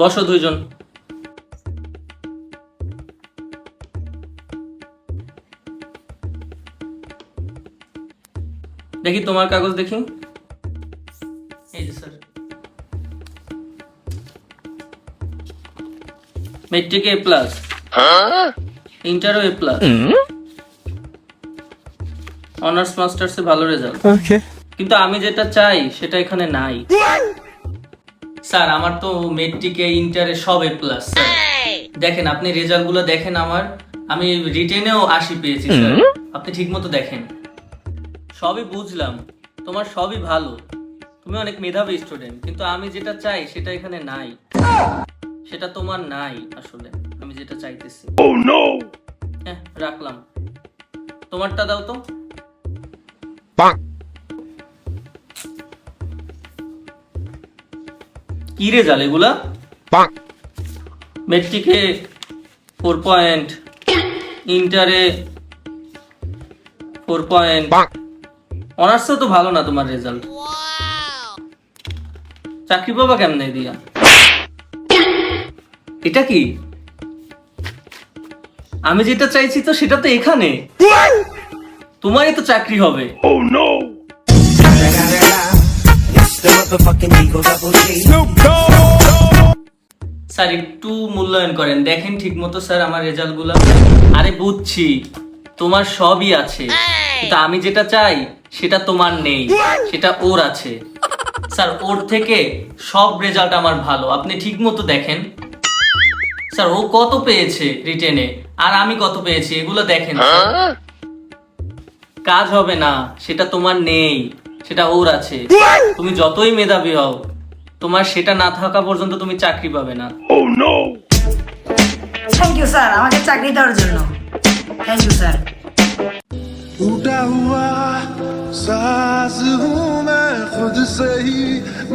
বসো দুইজন। দেখি তোমার কাগজ দেখি। এই যে স্যার, মেট্রিকে এ প্লাস, ইন্টারও এ প্লাস, অনার্স মাস্টার্সে ভালো রেজাল্ট। কিন্তু আমি যেটা চাই সেটা এখানে নাই স্যার। আমার তো মেট্রিকে ইন্টারে সব এ প্লাস স্যার। দেখেন আপনি রেজাল্ট গুলো দেখেন আমার, আমি রিটেনেও 80 পেয়েছি স্যার। আপনি ঠিক মতো দেখেন। সবই বুঝলাম, তোমার সবই ভালো, তুমি অনেক মেধাবী স্টুডেন্ট, কিন্তু আমি যেটা চাই সেটা এখানে নাই। সেটা তোমার নাই আসলে, আমি যেটা চাইতেছি। হ্যাঁ রাখলাম, তোমারটা দাও তো। কি রেজাল্ট এগুলা? মেট্রিকে 4 পয়েন্ট, ইন্টারে 4 পয়েন্ট, অনার্সেও তো ভালো না তোমার রেজাল্ট। চাকরি পাবা কেমনে দিয়া? এটা কি? আমি যেটা চাইছি তো সেটা তো এখানে, তোমারই তো চাকরি হবে। স্যার একটু মূল্যায়ন করেন, দেখেন ঠিক মতো স্যার আমার রেজাল্ট গুলা। আরে বুঝছি তোমার সবই আছে, কিন্তু আমি যেটা চাই সেটা তোমার নেই, সেটা ওর আছে। স্যার ওর থেকে সব রেজাল্ট আমার ভালো, আপনি ঠিক মতো দেখেন। স্যার ও কত পেয়েছে রিটেনে আর আমি কত পেয়েছি, এগুলো দেখেন। কাজ হবে না, সেটা তোমার নেই, সেটা ওর আছে। তুমি যতই মেধাবী হও, তোমার সেটা না থাকা পর্যন্ত তুমি চাকরি পাবে না। থ্যাংক ইউ স্যার আমাকে চাকরি দেওয়ার জন্য। Thank you sir. टूटा हुआ साज हूँ मैं खुद से ही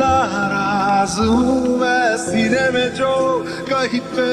नाराज हूँ मैं सीने में जो कहीं पे